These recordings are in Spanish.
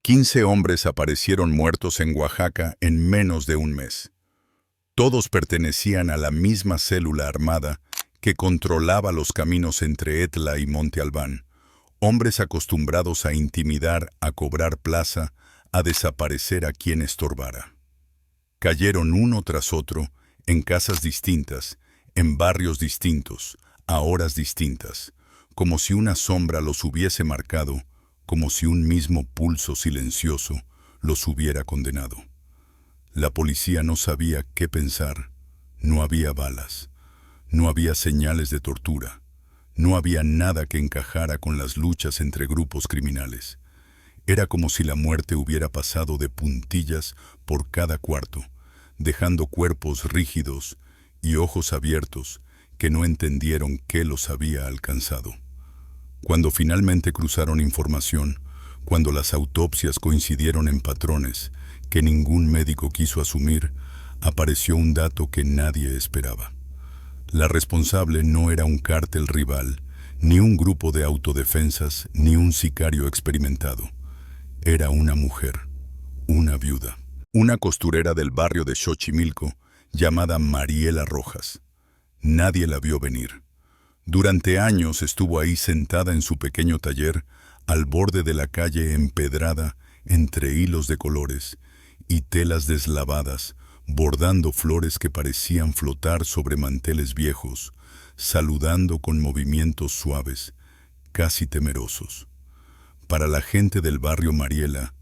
15 hombres aparecieron muertos en Oaxaca en menos de un mes. Todos pertenecían a la misma célula armada que controlaba los caminos entre Etla y Monte Albán, hombres acostumbrados a intimidar, a cobrar plaza, a desaparecer a quien estorbara. Cayeron uno tras otro, en casas distintas, en barrios distintos, a horas distintas, como si una sombra los hubiese marcado, como si un mismo pulso silencioso los hubiera condenado. La policía no sabía qué pensar, no había balas, no había señales de tortura, no había nada que encajara con las luchas entre grupos criminales. Era como si la muerte hubiera pasado de puntillas por cada cuarto, dejando cuerpos rígidos y ojos abiertos que no entendieron qué los había alcanzado. Cuando finalmente cruzaron información, cuando las autopsias coincidieron en patrones que ningún médico quiso asumir, apareció un dato que nadie esperaba. La responsable no era un cártel rival, ni un grupo de autodefensas, ni un sicario experimentado. Era una mujer, una viuda, una costurera del barrio de Xochimilco llamada Mariela Rojas. Nadie la vio venir. Durante años estuvo ahí sentada en su pequeño taller, al borde de la calle empedrada, entre hilos de colores y telas deslavadas, bordando flores que parecían flotar sobre manteles viejos, saludando con movimientos suaves, casi temerosos. Para la gente del barrio Mariela,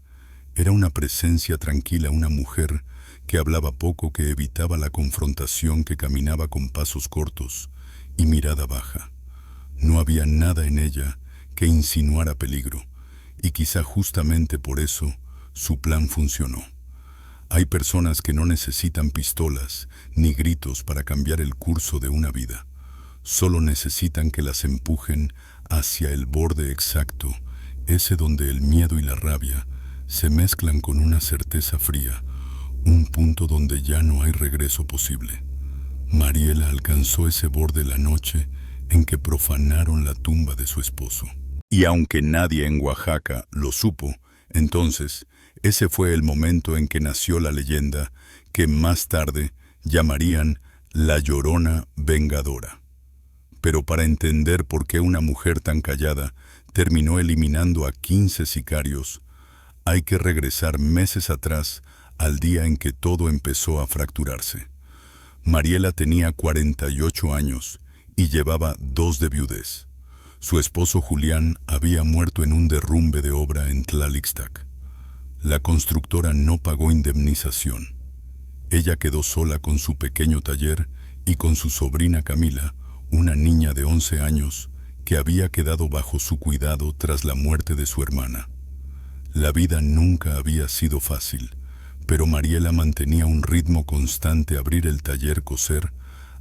era una presencia tranquila, una mujer que hablaba poco, que evitaba la confrontación, que caminaba con pasos cortos y mirada baja. No había nada en ella que insinuara peligro, y quizá justamente por eso su plan funcionó. Hay personas que no necesitan pistolas ni gritos para cambiar el curso de una vida. Solo necesitan que las empujen hacia el borde exacto, ese donde el miedo y la rabia se mezclan con una certeza fría, un punto donde ya no hay regreso posible. Mariela alcanzó ese borde la noche en que profanaron la tumba de su esposo. Y aunque nadie en Oaxaca lo supo, entonces ese fue el momento en que nació la leyenda que más tarde llamarían la Llorona Vengadora. Pero para entender por qué una mujer tan callada terminó eliminando a 15 sicarios, hay que regresar meses atrás, al día en que todo empezó a fracturarse. Mariela tenía 48 años y llevaba 2 de viudez. Su esposo Julián había muerto en un derrumbe de obra en Tlalixtac. La constructora no pagó indemnización. Ella quedó sola con su pequeño taller y con su sobrina Camila, una niña de 11 años que había quedado bajo su cuidado tras la muerte de su hermana. La vida nunca había sido fácil, pero Mariela mantenía un ritmo constante: abrir el taller, coser,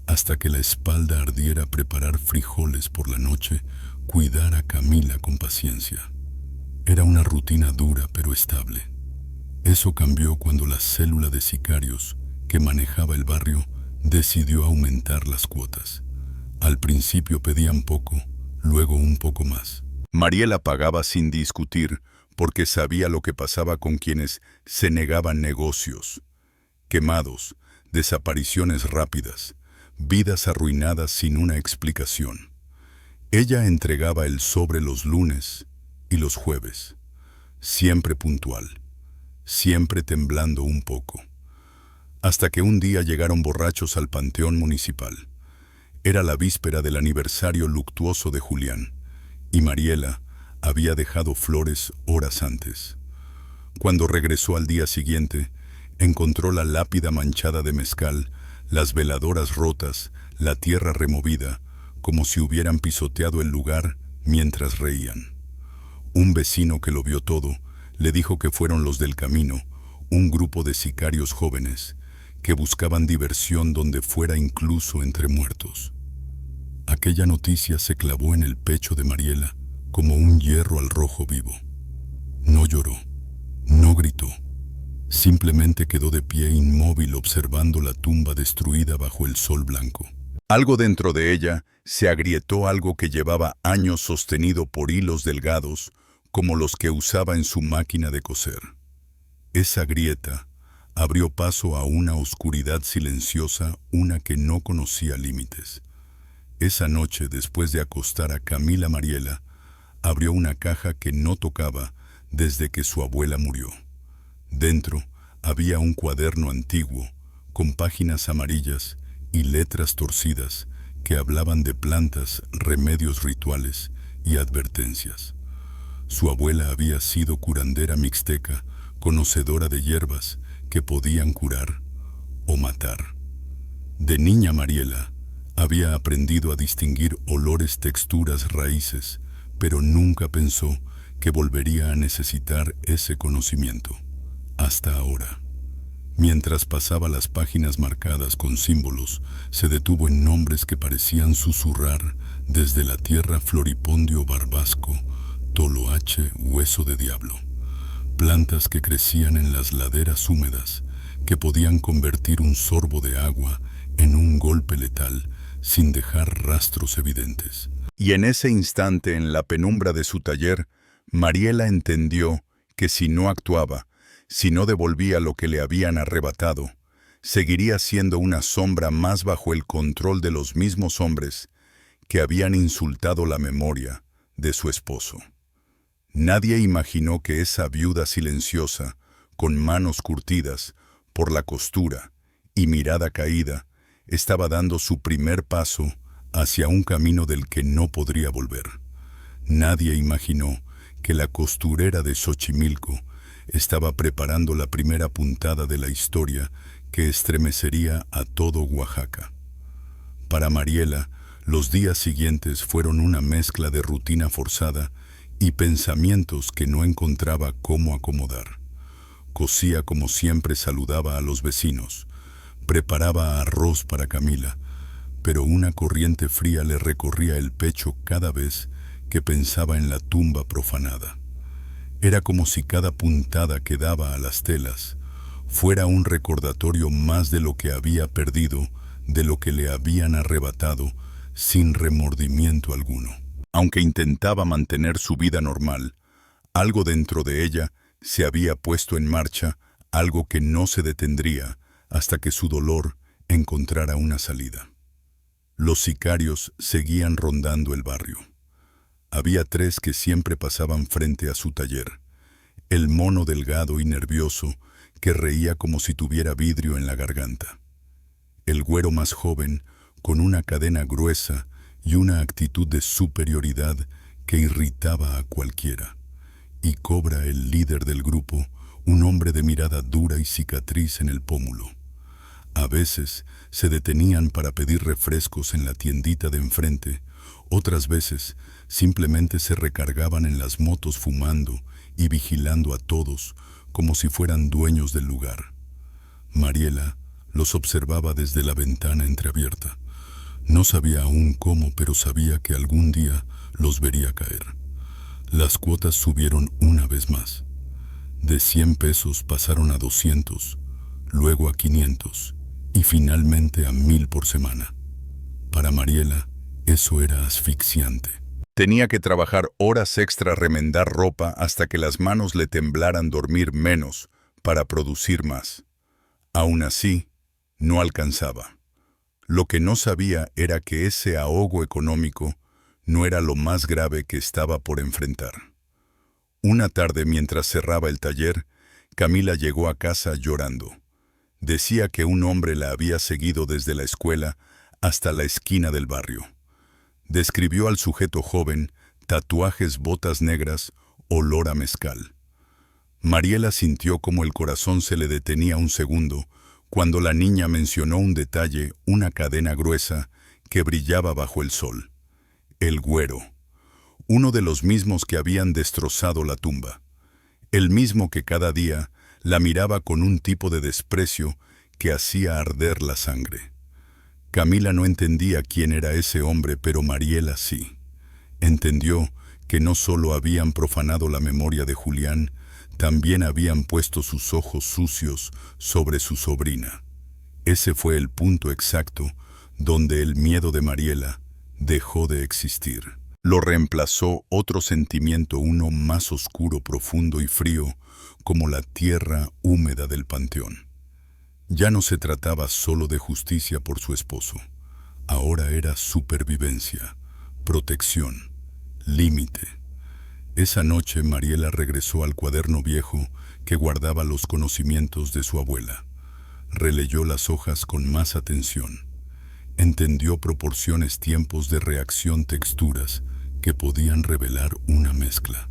hasta que la espalda ardiera, preparar frijoles por la noche, cuidar a Camila con paciencia. Era una rutina dura pero estable. Eso cambió cuando la célula de sicarios que manejaba el barrio decidió aumentar las cuotas. Al principio pedían poco, luego un poco más. Mariela pagaba sin discutir, porque sabía lo que pasaba con quienes se negaban: negocios quemados, desapariciones rápidas, vidas arruinadas sin una explicación. Ella entregaba el sobre los lunes y los jueves, siempre puntual, siempre temblando un poco. Hasta que un día llegaron borrachos al panteón municipal. Era la víspera del aniversario luctuoso de Julián, y Mariela había dejado flores horas antes. Cuando regresó al día siguiente, encontró la lápida manchada de mezcal, las veladoras rotas, la tierra removida, como si hubieran pisoteado el lugar mientras reían. Un vecino que lo vio todo le dijo que fueron los del camino, un grupo de sicarios jóvenes que buscaban diversión donde fuera, incluso entre muertos. Aquella noticia se clavó en el pecho de Mariela como un hierro al rojo vivo. No lloró, no gritó, simplemente quedó de pie inmóvil observando la tumba destruida bajo el sol blanco. Algo dentro de ella se agrietó, algo que llevaba años sostenido por hilos delgados, como los que usaba en su máquina de coser. Esa grieta abrió paso a una oscuridad silenciosa, una que no conocía límites. Esa noche, después de acostar a Camila Mariela, abrió una caja que no tocaba desde que su abuela murió. Dentro había un cuaderno antiguo, con páginas amarillas y letras torcidas que hablaban de plantas, remedios rituales y advertencias. Su abuela había sido curandera mixteca, conocedora de hierbas que podían curar o matar. De niña Mariela había aprendido a distinguir olores, texturas, raíces, pero nunca pensó que volvería a necesitar ese conocimiento. Hasta ahora. Mientras pasaba las páginas marcadas con símbolos, se detuvo en nombres que parecían susurrar desde la tierra: floripondio barbasco, toloache, hueso de diablo. Plantas que crecían en las laderas húmedas, que podían convertir un sorbo de agua en un golpe letal sin dejar rastros evidentes. Y en ese instante, en la penumbra de su taller, Mariela entendió que si no actuaba, si no devolvía lo que le habían arrebatado, seguiría siendo una sombra más bajo el control de los mismos hombres que habían insultado la memoria de su esposo. Nadie imaginó que esa viuda silenciosa, con manos curtidas por la costura y mirada caída, estaba dando su primer paso hacia un camino del que no podría volver. Nadie imaginó que la costurera de Xochimilco estaba preparando la primera puntada de la historia que estremecería a todo Oaxaca. Para Mariela, los días siguientes fueron una mezcla de rutina forzada y pensamientos que no encontraba cómo acomodar. Cosía como siempre, saludaba a los vecinos, preparaba arroz para Camila, pero una corriente fría le recorría el pecho cada vez que pensaba en la tumba profanada. Era como si cada puntada que daba a las telas fuera un recordatorio más de lo que había perdido, de lo que le habían arrebatado, sin remordimiento alguno. Aunque intentaba mantener su vida normal, algo dentro de ella se había puesto en marcha, algo que no se detendría hasta que su dolor encontrara una salida. Los sicarios seguían rondando el barrio. Había 3 que siempre pasaban frente a su taller. El mono delgado y nervioso que reía como si tuviera vidrio en la garganta. El güero más joven, con una cadena gruesa y una actitud de superioridad que irritaba a cualquiera. Y Cobra, el líder del grupo, un hombre de mirada dura y cicatriz en el pómulo. A veces se detenían para pedir refrescos en la tiendita de enfrente, otras veces simplemente se recargaban en las motos fumando y vigilando a todos como si fueran dueños del lugar. Mariela los observaba desde la ventana entreabierta. No sabía aún cómo, pero sabía que algún día los vería caer. Las cuotas subieron una vez más. De 100 pesos pasaron a 200, luego a 500 y finalmente a 1000 por semana. Para Mariela, eso era asfixiante. Tenía que trabajar horas extra, remendar ropa hasta que las manos le temblaran, dormir menos para producir más. Aún así, no alcanzaba. Lo que no sabía era que ese ahogo económico no era lo más grave que estaba por enfrentar. Una tarde, mientras cerraba el taller, Camila llegó a casa llorando. Decía que un hombre la había seguido desde la escuela hasta la esquina del barrio. Describió al sujeto joven, tatuajes, botas negras, olor a mezcal. Mariela sintió como el corazón se le detenía un segundo cuando la niña mencionó un detalle, una cadena gruesa que brillaba bajo el sol. El güero, uno de los mismos que habían destrozado la tumba, el mismo que cada día la miraba con un tipo de desprecio que hacía arder la sangre. Camila no entendía quién era ese hombre, pero Mariela sí. Entendió que no solo habían profanado la memoria de Julián, también habían puesto sus ojos sucios sobre su sobrina. Ese fue el punto exacto donde el miedo de Mariela dejó de existir. Lo reemplazó otro sentimiento, uno más oscuro, profundo y frío, como la tierra húmeda del panteón. Ya no se trataba solo de justicia por su esposo. Ahora era supervivencia, protección, límite. Esa noche Mariela regresó al cuaderno viejo que guardaba los conocimientos de su abuela. Releyó las hojas con más atención. Entendió proporciones, tiempos de reacción, texturas que podían revelar una mezcla.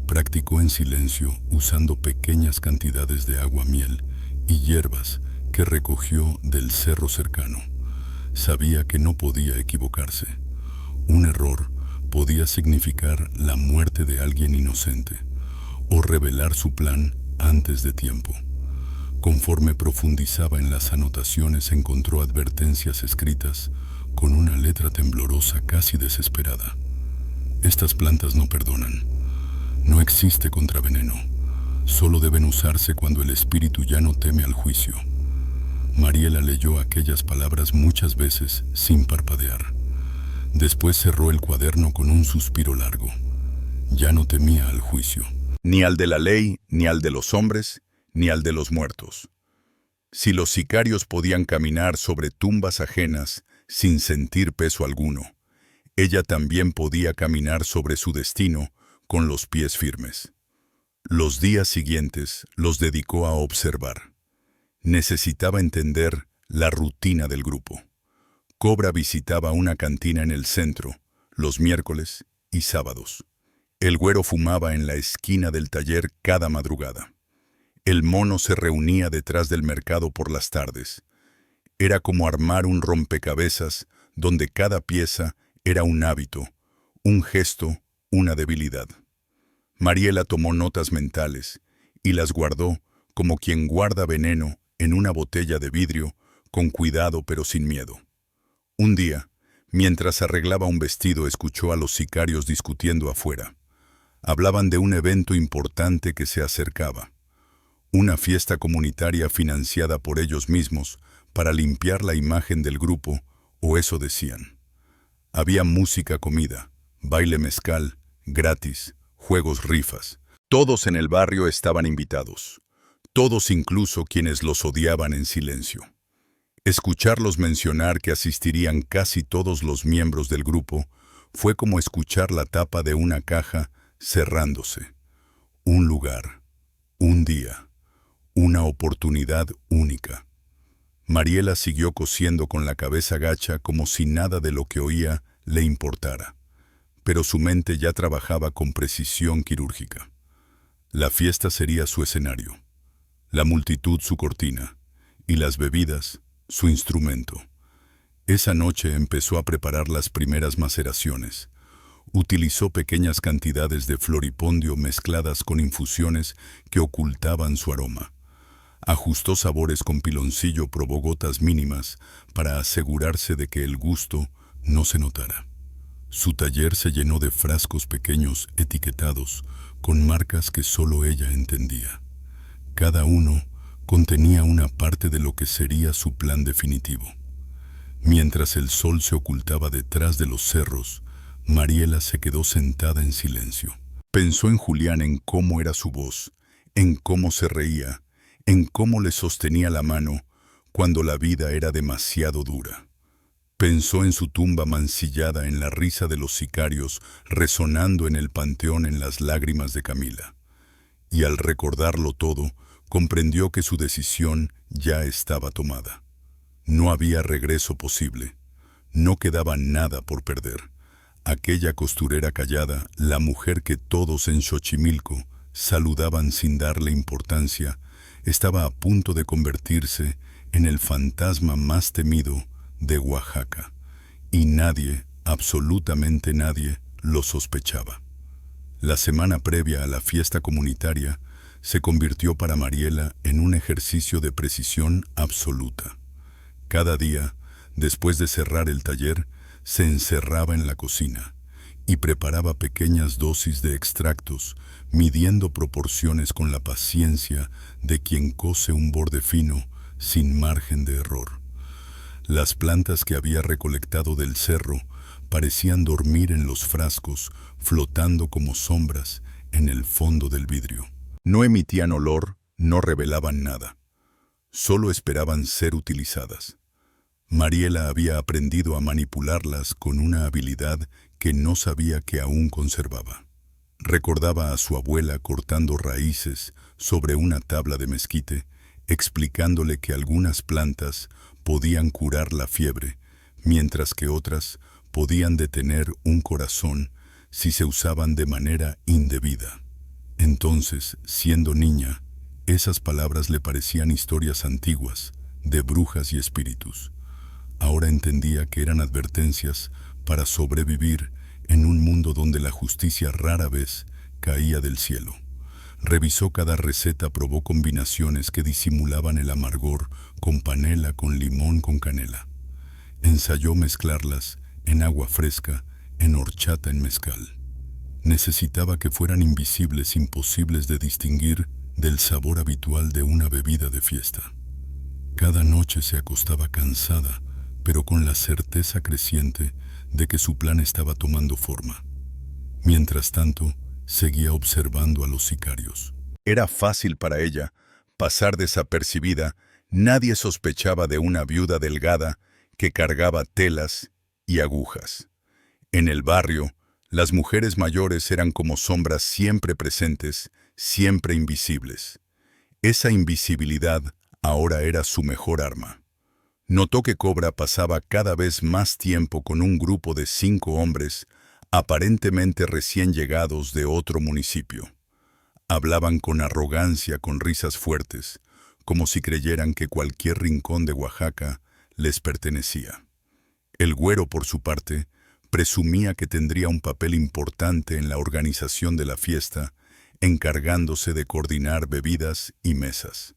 Practicó en silencio, usando pequeñas cantidades de agua, miel y hierbas que recogió del cerro cercano. Sabía que no podía equivocarse. Un error podía significar la muerte de alguien inocente o revelar su plan antes de tiempo. Conforme profundizaba en las anotaciones, encontró advertencias escritas con una letra temblorosa, casi desesperada. Estas plantas no perdonan. No existe contraveneno. Solo deben usarse cuando el espíritu ya no teme al juicio. Mariela leyó aquellas palabras muchas veces sin parpadear. Después cerró el cuaderno con un suspiro largo. Ya no temía al juicio. Ni al de la ley, ni al de los hombres, ni al de los muertos. Si los sicarios podían caminar sobre tumbas ajenas sin sentir peso alguno, ella también podía caminar sobre su destino con los pies firmes. Los días siguientes los dedicó a observar. Necesitaba entender la rutina del grupo. Cobra visitaba una cantina en el centro, los miércoles y sábados. El güero fumaba en la esquina del taller cada madrugada. El mono se reunía detrás del mercado por las tardes. Era como armar un rompecabezas donde cada pieza era un hábito, un gesto, una debilidad. Mariela tomó notas mentales y las guardó como quien guarda veneno en una botella de vidrio, con cuidado pero sin miedo. Un día, mientras arreglaba un vestido, escuchó a los sicarios discutiendo afuera. Hablaban de un evento importante que se acercaba. Una fiesta comunitaria financiada por ellos mismos para limpiar la imagen del grupo, o eso decían. Había música, comida, baile mezcal, gratis, juegos, rifas. Todos en el barrio estaban invitados. Todos, incluso quienes los odiaban, en silencio. Escucharlos mencionar que asistirían casi todos los miembros del grupo fue como escuchar la tapa de una caja cerrándose. Un lugar, un día, una oportunidad única. Mariela siguió cosiendo con la cabeza gacha como si nada de lo que oía le importara, pero su mente ya trabajaba con precisión quirúrgica. La fiesta sería su escenario, la multitud su cortina y las bebidas su instrumento. Esa noche empezó a preparar las primeras maceraciones. Utilizó pequeñas cantidades de floripondio mezcladas con infusiones que ocultaban su aroma. Ajustó sabores con piloncillo, probó gotas mínimas para asegurarse de que el gusto no se notara. Su taller se llenó de frascos pequeños etiquetados con marcas que solo ella entendía. Cada uno contenía una parte de lo que sería su plan definitivo. Mientras el sol se ocultaba detrás de los cerros, Mariela se quedó sentada en silencio. Pensó en Julián, en cómo era su voz, en cómo se reía, en cómo le sostenía la mano cuando la vida era demasiado dura. Pensó en su tumba mancillada, en la risa de los sicarios resonando en el panteón, en las lágrimas de Camila. Y al recordarlo todo, comprendió que su decisión ya estaba tomada. No había regreso posible. No quedaba nada por perder. Aquella costurera callada, la mujer que todos en Xochimilco saludaban sin darle importancia, estaba a punto de convertirse en el fantasma más temido de Oaxaca. Y nadie, absolutamente nadie, lo sospechaba. La semana previa a la fiesta comunitaria se convirtió para Mariela en un ejercicio de precisión absoluta. Cada día, después de cerrar el taller, se encerraba en la cocina y preparaba pequeñas dosis de extractos, midiendo proporciones con la paciencia de quien cose un borde fino sin margen de error. Las plantas que había recolectado del cerro parecían dormir en los frascos, flotando como sombras en el fondo del vidrio. No emitían olor, no revelaban nada. Solo esperaban ser utilizadas. Mariela había aprendido a manipularlas con una habilidad que no sabía que aún conservaba. Recordaba a su abuela cortando raíces sobre una tabla de mezquite, explicándole que algunas plantas podían curar la fiebre, mientras que otras podían detener un corazón si se usaban de manera indebida. Entonces, siendo niña, esas palabras le parecían historias antiguas, de brujas y espíritus. Ahora entendía que eran advertencias para sobrevivir en un mundo donde la justicia rara vez caía del cielo. Revisó cada receta, probó combinaciones que disimulaban el amargor con panela, con limón, con canela. Ensayó mezclarlas en agua fresca, en horchata, en mezcal. Necesitaba que fueran invisibles, imposibles de distinguir del sabor habitual de una bebida de fiesta. Cada noche se acostaba cansada, pero con la certeza creciente de que su plan estaba tomando forma. Mientras tanto, seguía observando a los sicarios. Era fácil para ella pasar desapercibida. Nadie sospechaba de una viuda delgada que cargaba telas y agujas. En el barrio, las mujeres mayores eran como sombras siempre presentes, siempre invisibles. Esa invisibilidad ahora era su mejor arma. Notó que Cobra pasaba cada vez más tiempo con un grupo de 5 hombres, aparentemente recién llegados de otro municipio. Hablaban con arrogancia, con risas fuertes, como si creyeran que cualquier rincón de Oaxaca les pertenecía. El güero, por su parte, presumía que tendría un papel importante en la organización de la fiesta, encargándose de coordinar bebidas y mesas.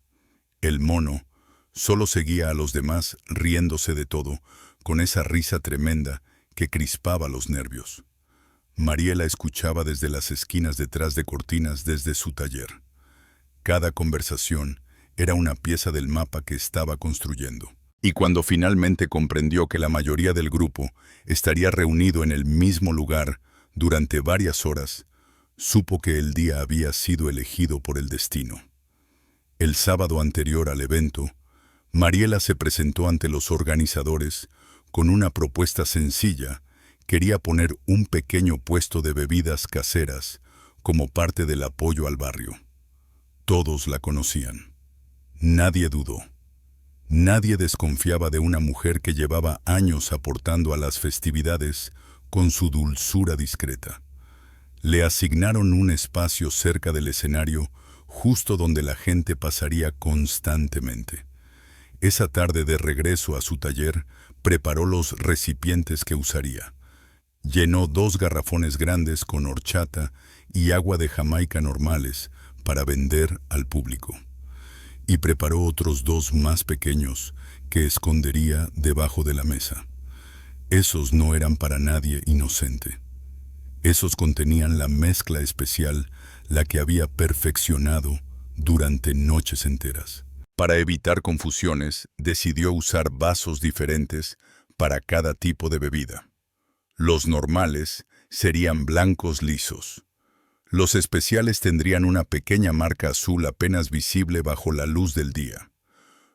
El mono solo seguía a los demás riéndose de todo, con esa risa tremenda que crispaba los nervios. Mariela escuchaba desde las esquinas detrás de cortinas desde su taller. Cada conversación era una pieza del mapa que estaba construyendo. Y cuando finalmente comprendió que la mayoría del grupo estaría reunido en el mismo lugar durante varias horas, supo que el día había sido elegido por el destino. El sábado anterior al evento, Mariela se presentó ante los organizadores con una propuesta sencilla. Quería poner un pequeño puesto de bebidas caseras como parte del apoyo al barrio. Todos la conocían. Nadie dudó. Nadie desconfiaba de una mujer que llevaba años aportando a las festividades con su dulzura discreta. Le asignaron un espacio cerca del escenario, justo donde la gente pasaría constantemente. Esa tarde, de regreso a su taller, preparó los recipientes que usaría. Llenó 2 garrafones grandes con horchata y agua de Jamaica normales para vender al público. Y preparó otros 2 más pequeños que escondería debajo de la mesa. Esos no eran para nadie inocente. Esos contenían la mezcla especial, la que había perfeccionado durante noches enteras. Para evitar confusiones, decidió usar vasos diferentes para cada tipo de bebida. Los normales serían blancos lisos. Los especiales tendrían una pequeña marca azul apenas visible bajo la luz del día,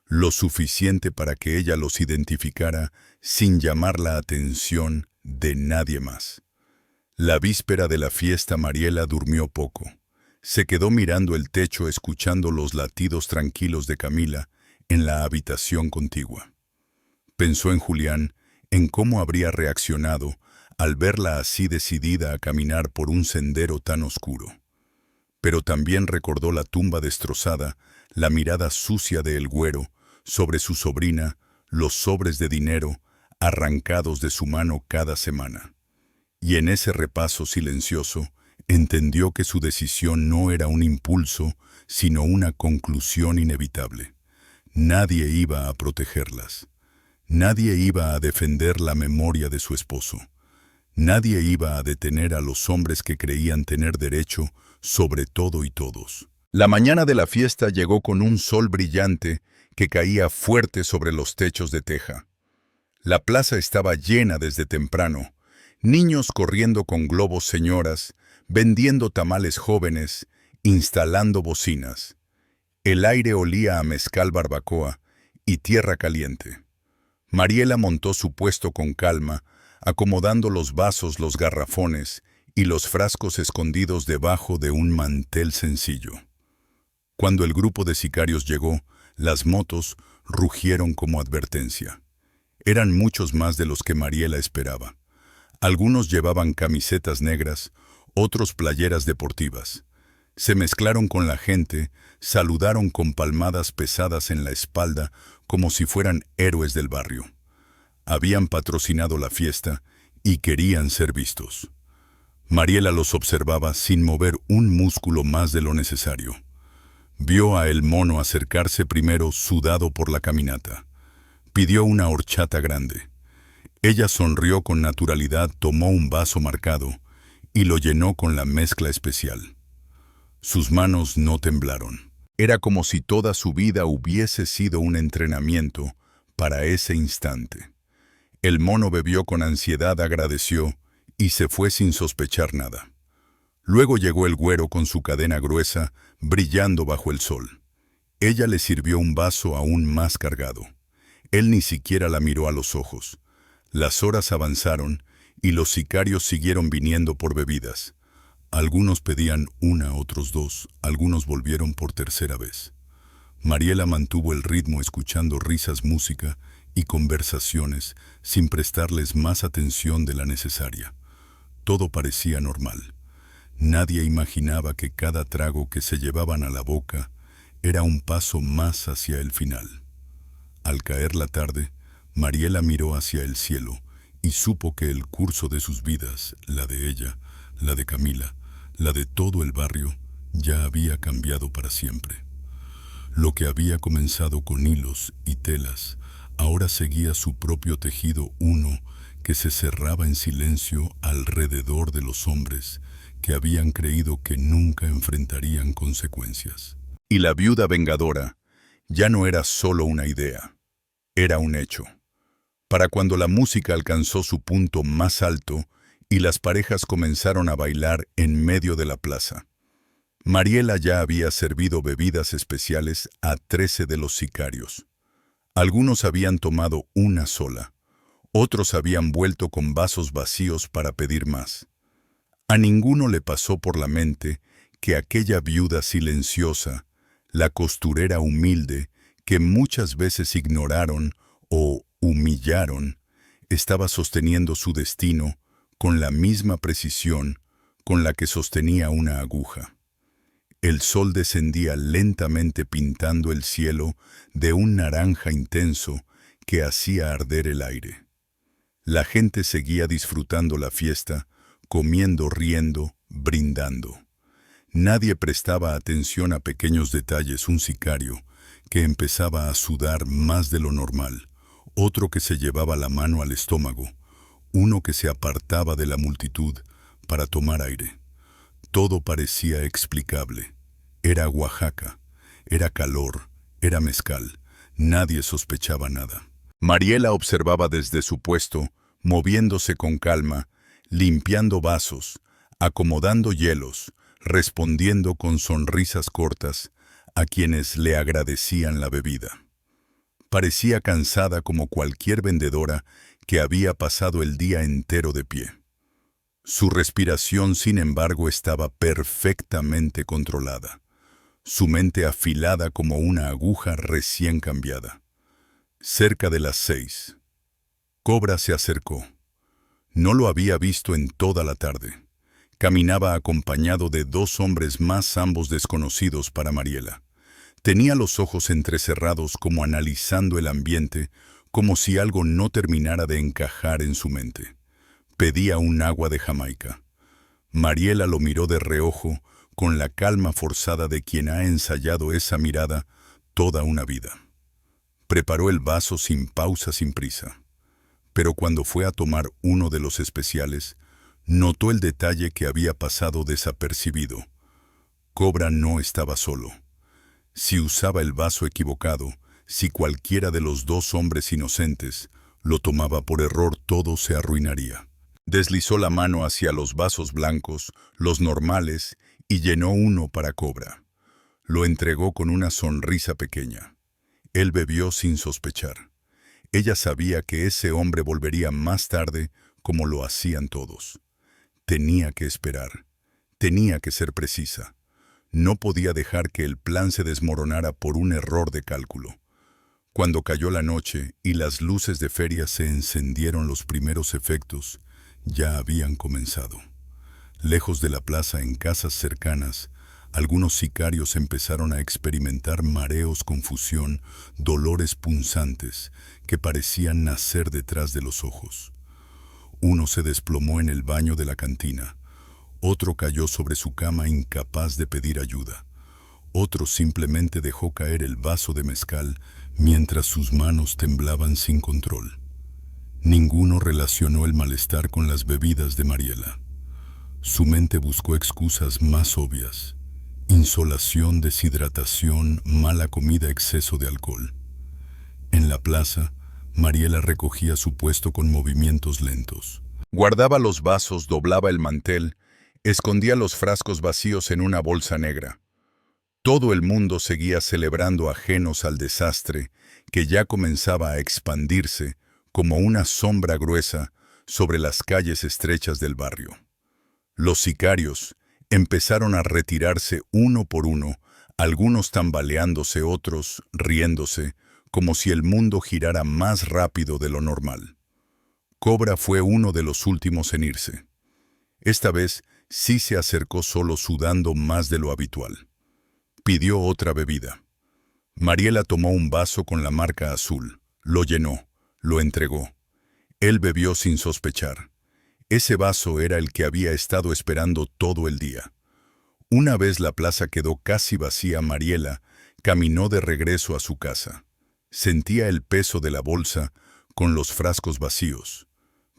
lo suficiente para que ella los identificara sin llamar la atención de nadie más. La víspera de la fiesta, Mariela durmió poco. Se quedó mirando el techo, escuchando los latidos tranquilos de Camila en la habitación contigua. Pensó en Julián, en cómo habría reaccionado al verla así decidida a caminar por un sendero tan oscuro. Pero también recordó la tumba destrozada, la mirada sucia de El Güero sobre su sobrina, los sobres de dinero arrancados de su mano cada semana. Y en ese repaso silencioso, entendió que su decisión no era un impulso, sino una conclusión inevitable. Nadie iba a protegerlas. Nadie iba a defender la memoria de su esposo. Nadie iba a detener a los hombres que creían tener derecho sobre todo y todos. La mañana de la fiesta llegó con un sol brillante que caía fuerte sobre los techos de teja. La plaza estaba llena desde temprano, Niños corriendo con globos, señoras, vendiendo tamales jóvenes, instalando bocinas. El aire olía a mezcal, barbacoa y tierra caliente. Mariela montó su puesto con calma, acomodando los vasos, los garrafones y los frascos escondidos debajo de un mantel sencillo. Cuando el grupo de sicarios llegó, las motos rugieron como advertencia. Eran muchos más de los que Mariela esperaba. Algunos llevaban camisetas negras, otros playeras deportivas. Se mezclaron con la gente, saludaron con palmadas pesadas en la espalda como si fueran héroes del barrio. Habían patrocinado la fiesta y querían ser vistos. Mariela los observaba sin mover un músculo más de lo necesario. Vio a el mono acercarse primero, sudado por la caminata. Pidió una horchata grande. Ella sonrió con naturalidad, tomó un vaso marcado y lo llenó con la mezcla especial. Sus manos no temblaron. Era como si toda su vida hubiese sido un entrenamiento para ese instante. El mono bebió con ansiedad, agradeció y se fue sin sospechar nada. Luego llegó el güero con su cadena gruesa, brillando bajo el sol. Ella le sirvió un vaso aún más cargado. Él ni siquiera la miró a los ojos. Las horas avanzaron y los sicarios siguieron viniendo por bebidas. Algunos pedían una, otros dos, algunos volvieron por tercera vez. Mariela mantuvo el ritmo escuchando risas, música y conversaciones sin prestarles más atención de la necesaria. Todo parecía normal. Nadie imaginaba que cada trago que se llevaban a la boca era un paso más hacia el final. Al caer la tarde, Mariela miró hacia el cielo y supo que el curso de sus vidas, la de ella, la de Camila, la de todo el barrio, ya había cambiado para siempre. Lo que había comenzado con hilos y telas, ahora seguía su propio tejido, uno que se cerraba en silencio alrededor de los hombres que habían creído que nunca enfrentarían consecuencias. Y la viuda vengadora ya no era solo una idea, era un hecho. Para cuando la música alcanzó su punto más alto y las parejas comenzaron a bailar en medio de la plaza, Mariela ya había servido bebidas especiales a 13 de los sicarios. Algunos habían tomado una sola, otros habían vuelto con vasos vacíos para pedir más. A ninguno le pasó por la mente que aquella viuda silenciosa, la costurera humilde, que muchas veces ignoraron o humillaron, estaba sosteniendo su destino con la misma precisión con la que sostenía una aguja. El sol descendía lentamente pintando el cielo de un naranja intenso que hacía arder el aire. La gente seguía disfrutando la fiesta, comiendo, riendo, brindando. Nadie prestaba atención a pequeños detalles, un sicario que empezaba a sudar más de lo normal, otro que se llevaba la mano al estómago, uno que se apartaba de la multitud para tomar aire. Todo parecía explicable. Era Oaxaca, era calor, era mezcal, nadie sospechaba nada. Mariela observaba desde su puesto, moviéndose con calma, limpiando vasos, acomodando hielos, respondiendo con sonrisas cortas a quienes le agradecían la bebida. Parecía cansada como cualquier vendedora que había pasado el día entero de pie. Su respiración, sin embargo, estaba perfectamente controlada, su mente afilada como una aguja recién cambiada. Cerca de las 6, Cobra se acercó. No lo había visto en toda la tarde. Caminaba acompañado de 2 hombres más, ambos desconocidos para Mariela. Tenía los ojos entrecerrados como analizando el ambiente, como si algo no terminara de encajar en su mente. Pedía un agua de Jamaica. Mariela lo miró de reojo, con la calma forzada de quien ha ensayado esa mirada toda una vida. Preparó el vaso sin pausa, sin prisa. Pero cuando fue a tomar uno de los especiales, notó el detalle que había pasado desapercibido. Cobra no estaba solo. Si usaba el vaso equivocado, si cualquiera de los 2 hombres inocentes lo tomaba por error, todo se arruinaría. Deslizó la mano hacia los vasos blancos, los normales, y llenó uno para Cobra. Lo entregó con una sonrisa pequeña. Él bebió sin sospechar. Ella sabía que ese hombre volvería más tarde, como lo hacían todos. Tenía que esperar. Tenía que ser precisa. No podía dejar que el plan se desmoronara por un error de cálculo. Cuando cayó la noche y las luces de feria se encendieron, los primeros efectos ya habían comenzado. Lejos de la plaza, en casas cercanas, algunos sicarios empezaron a experimentar mareos, confusión, dolores punzantes que parecían nacer detrás de los ojos. Uno se desplomó en el baño de la cantina. Otro cayó sobre su cama incapaz de pedir ayuda. Otro simplemente dejó caer el vaso de mezcal mientras sus manos temblaban sin control. Ninguno relacionó el malestar con las bebidas de Mariela. Su mente buscó excusas más obvias: insolación, deshidratación, mala comida, exceso de alcohol. En la plaza, Mariela recogía su puesto con movimientos lentos. Guardaba los vasos, doblaba el mantel, escondía los frascos vacíos en una bolsa negra. Todo el mundo seguía celebrando, ajenos al desastre que ya comenzaba a expandirse como una sombra gruesa sobre las calles estrechas del barrio. Los sicarios empezaron a retirarse uno por uno, algunos tambaleándose, otros riéndose, como si el mundo girara más rápido de lo normal. Cobra fue uno de los últimos en irse. Esta vez sí se acercó solo, sudando más de lo habitual. Pidió otra bebida. Mariela tomó un vaso con la marca azul, lo llenó, lo entregó. Él bebió sin sospechar. Ese vaso era el que había estado esperando todo el día. Una vez la plaza quedó casi vacía, Mariela caminó de regreso a su casa. Sentía el peso de la bolsa con los frascos vacíos,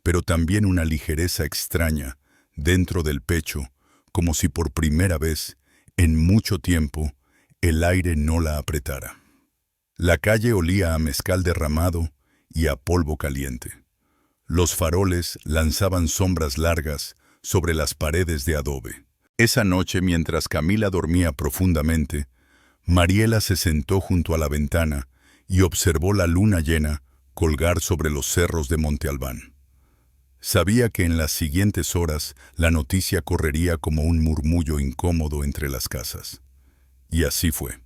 pero también una ligereza extraña dentro del pecho, como si por primera vez en mucho tiempo el aire no la apretara. La calle olía a mezcal derramado y a polvo caliente. Los faroles lanzaban sombras largas sobre las paredes de adobe. Esa noche, mientras Camila dormía profundamente, Mariela se sentó junto a la ventana y observó la luna llena colgar sobre los cerros de Monte Albán. Sabía que en las siguientes horas la noticia correría como un murmullo incómodo entre las casas. Y así fue.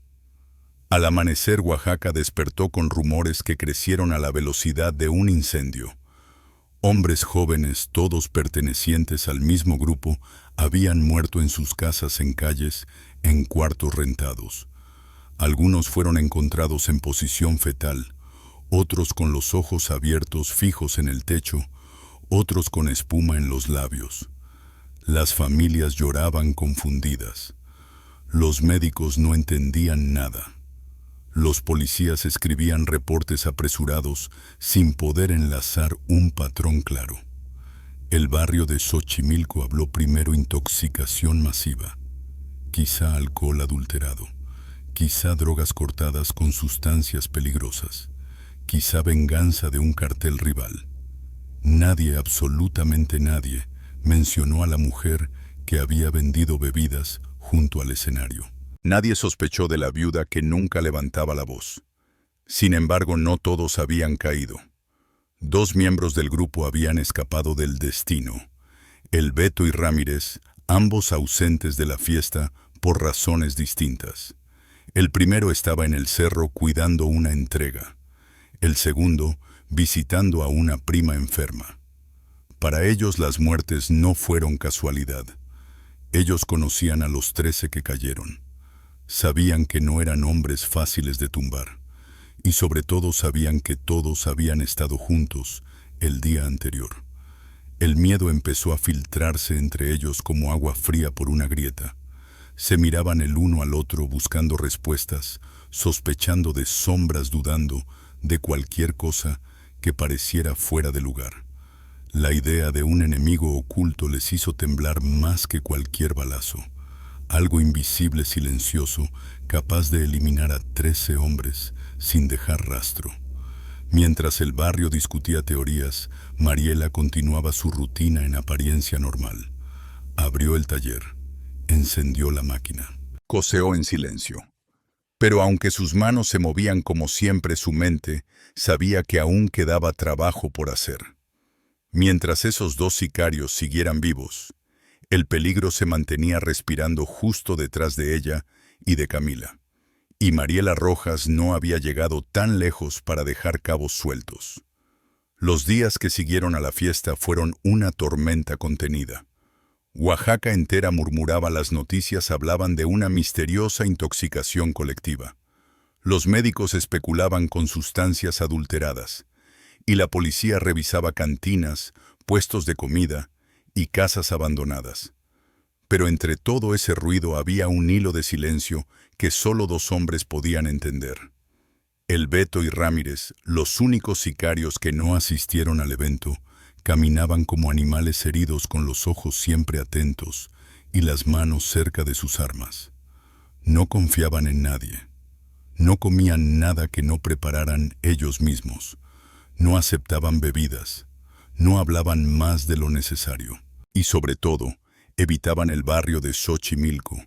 Al amanecer, Oaxaca despertó con rumores que crecieron a la velocidad de un incendio. Hombres jóvenes, todos pertenecientes al mismo grupo, habían muerto en sus casas, en calles, en cuartos rentados. Algunos fueron encontrados en posición fetal, otros con los ojos abiertos fijos en el techo, otros con espuma en los labios. Las familias lloraban confundidas. Los médicos no entendían nada. Los policías escribían reportes apresurados sin poder enlazar un patrón claro. El barrio de Xochimilco habló primero: intoxicación masiva, quizá alcohol adulterado, quizá drogas cortadas con sustancias peligrosas, quizá venganza de un cartel rival. Nadie, absolutamente nadie, mencionó a la mujer que había vendido bebidas junto al escenario. Nadie sospechó de la viuda, que nunca levantaba la voz. Sin embargo, no todos habían caído. 2 miembros del grupo habían escapado del destino: el Beto y Ramírez, ambos ausentes de la fiesta por razones distintas. El primero estaba en el cerro cuidando una entrega. El segundo, visitando a una prima enferma. Para ellos las muertes no fueron casualidad. Ellos conocían a los 13 que cayeron. Sabían que no eran hombres fáciles de tumbar. Y sobre todo sabían que todos habían estado juntos el día anterior. El miedo empezó a filtrarse entre ellos como agua fría por una grieta. Se miraban el uno al otro buscando respuestas, sospechando de sombras, dudando de cualquier cosa que pareciera fuera de lugar. La idea de un enemigo oculto les hizo temblar más que cualquier balazo. Algo invisible, silencioso, capaz de eliminar a 13 hombres sin dejar rastro. Mientras el barrio discutía teorías, Mariela continuaba su rutina en apariencia normal. Abrió el taller, encendió la máquina. Coseó en silencio. Pero aunque sus manos se movían como siempre, su mente sabía que aún quedaba trabajo por hacer. Mientras esos dos sicarios siguieran vivos, el peligro se mantenía respirando justo detrás de ella y de Camila. Y Mariela Rojas no había llegado tan lejos para dejar cabos sueltos. Los días que siguieron a la fiesta fueron una tormenta contenida. Oaxaca entera murmuraba, las noticias hablaban de una misteriosa intoxicación colectiva. Los médicos especulaban con sustancias adulteradas, y la policía revisaba cantinas, puestos de comida y casas abandonadas. Pero entre todo ese ruido había un hilo de silencio que solo dos hombres podían entender. El Beto y Ramírez, los únicos sicarios que no asistieron al evento, caminaban como animales heridos, con los ojos siempre atentos y las manos cerca de sus armas. No confiaban en nadie. No comían nada que no prepararan ellos mismos. No aceptaban bebidas. No hablaban más de lo necesario. Y sobre todo, evitaban el barrio de Xochimilco,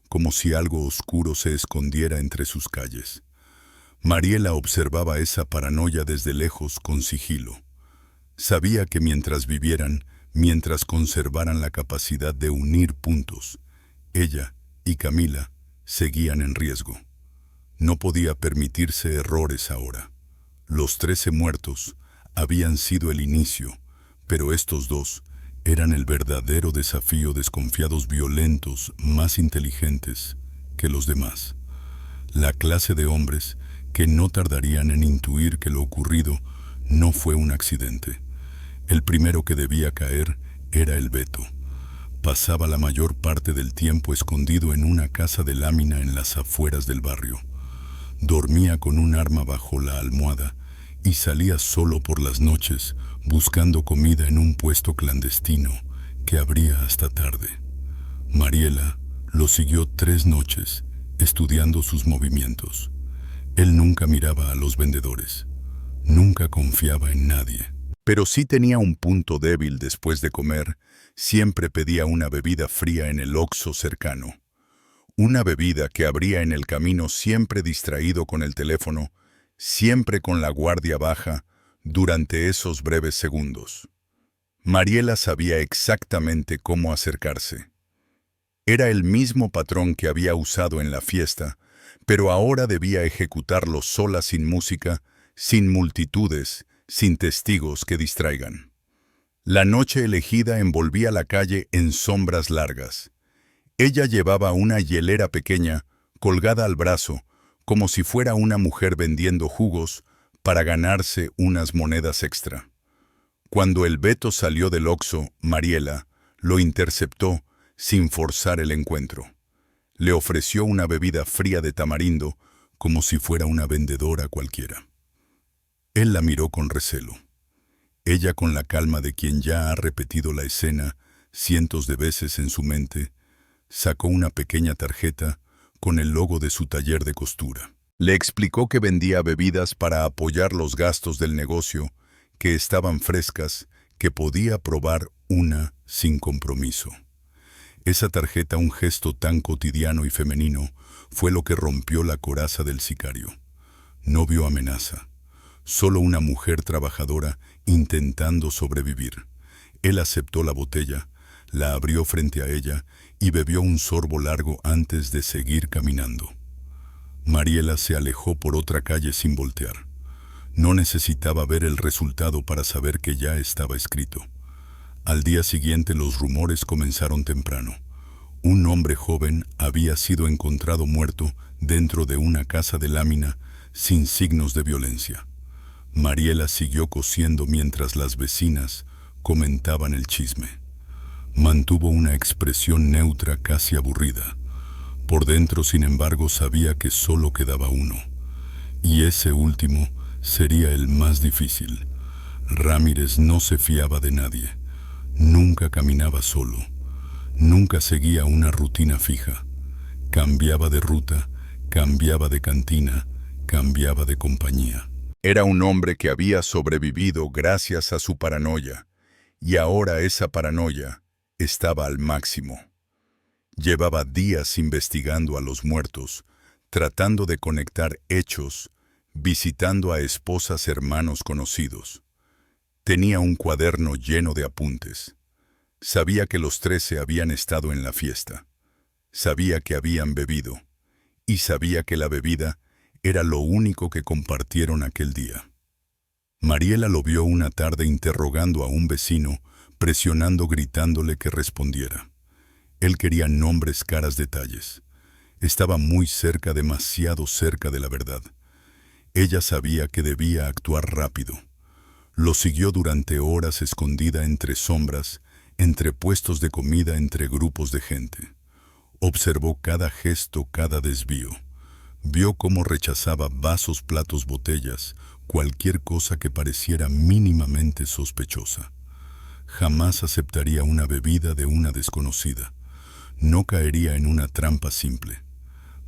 como si algo oscuro se escondiera entre sus calles. Mariela observaba esa paranoia desde lejos con sigilo. Sabía que mientras vivieran, mientras conservaran la capacidad de unir puntos, ella y Camila seguían en riesgo. No podía permitirse errores ahora. Los 13 muertos habían sido el inicio, pero estos dos eran el verdadero desafío. Desconfiados, violentos, más inteligentes que los demás. La clase de hombres que no tardarían en intuir que lo ocurrido no fue un accidente. El primero que debía caer era el Beto. Pasaba la mayor parte del tiempo escondido en una casa de lámina en las afueras del barrio. Dormía con un arma bajo la almohada y salía solo por las noches buscando comida en un puesto clandestino que abría hasta tarde. Mariela lo siguió 3 noches, estudiando sus movimientos. Él nunca miraba a los vendedores. Nunca confiaba en nadie. Pero sí tenía un punto débil. Después de comer, siempre pedía una bebida fría en el Oxxo cercano. Una bebida que abría en el camino, siempre distraído con el teléfono, siempre con la guardia baja, durante esos breves segundos. Mariela sabía exactamente cómo acercarse. Era el mismo patrón que había usado en la fiesta, pero ahora debía ejecutarlo sola, sin música, sin multitudes, sin testigos que distraigan. La noche elegida envolvía la calle en sombras largas. Ella llevaba una hielera pequeña, colgada al brazo, como si fuera una mujer vendiendo jugos para ganarse unas monedas extra. Cuando el Beto salió del Oxxo, Mariela lo interceptó sin forzar el encuentro. Le ofreció una bebida fría de tamarindo, como si fuera una vendedora cualquiera. Él la miró con recelo. Ella, con la calma de quien ya ha repetido la escena cientos de veces en su mente, sacó una pequeña tarjeta con el logo de su taller de costura. Le explicó que vendía bebidas para apoyar los gastos del negocio, que estaban frescas, que podía probar una sin compromiso. Esa tarjeta, un gesto tan cotidiano y femenino, fue lo que rompió la coraza del sicario. No vio amenaza, solo una mujer trabajadora intentando sobrevivir. Él aceptó la botella, la abrió frente a ella y bebió un sorbo largo antes de seguir caminando. Mariela se alejó por otra calle sin voltear. No necesitaba ver el resultado para saber que ya estaba escrito. Al día siguiente los rumores comenzaron temprano. Un hombre joven había sido encontrado muerto dentro de una casa de lámina sin signos de violencia. Mariela siguió cosiendo mientras las vecinas comentaban el chisme. Mantuvo una expresión neutra, casi aburrida. Por dentro, sin embargo, sabía que solo quedaba uno. Y ese último sería el más difícil. Ramírez no se fiaba de nadie. Nunca caminaba solo. Nunca seguía una rutina fija. Cambiaba de ruta, cambiaba de cantina, cambiaba de compañía. Era un hombre que había sobrevivido gracias a su paranoia, y ahora esa paranoia estaba al máximo. Llevaba días investigando a los muertos, tratando de conectar hechos, visitando a esposas, hermanos conocidos. Tenía un cuaderno lleno de apuntes. Sabía que los 13 habían estado en la fiesta. Sabía que habían bebido. Y sabía que la bebida era lo único que compartieron aquel día. Mariela lo vio una tarde interrogando a un vecino, presionando, gritándole que respondiera. Él quería nombres, caras, detalles. Estaba muy cerca, demasiado cerca de la verdad. Ella sabía que debía actuar rápido. Lo siguió durante horas escondida entre sombras, entre puestos de comida, entre grupos de gente. Observó cada gesto, cada desvío. Vio cómo rechazaba vasos, platos, botellas, cualquier cosa que pareciera mínimamente sospechosa. Jamás aceptaría una bebida de una desconocida. No caería en una trampa simple.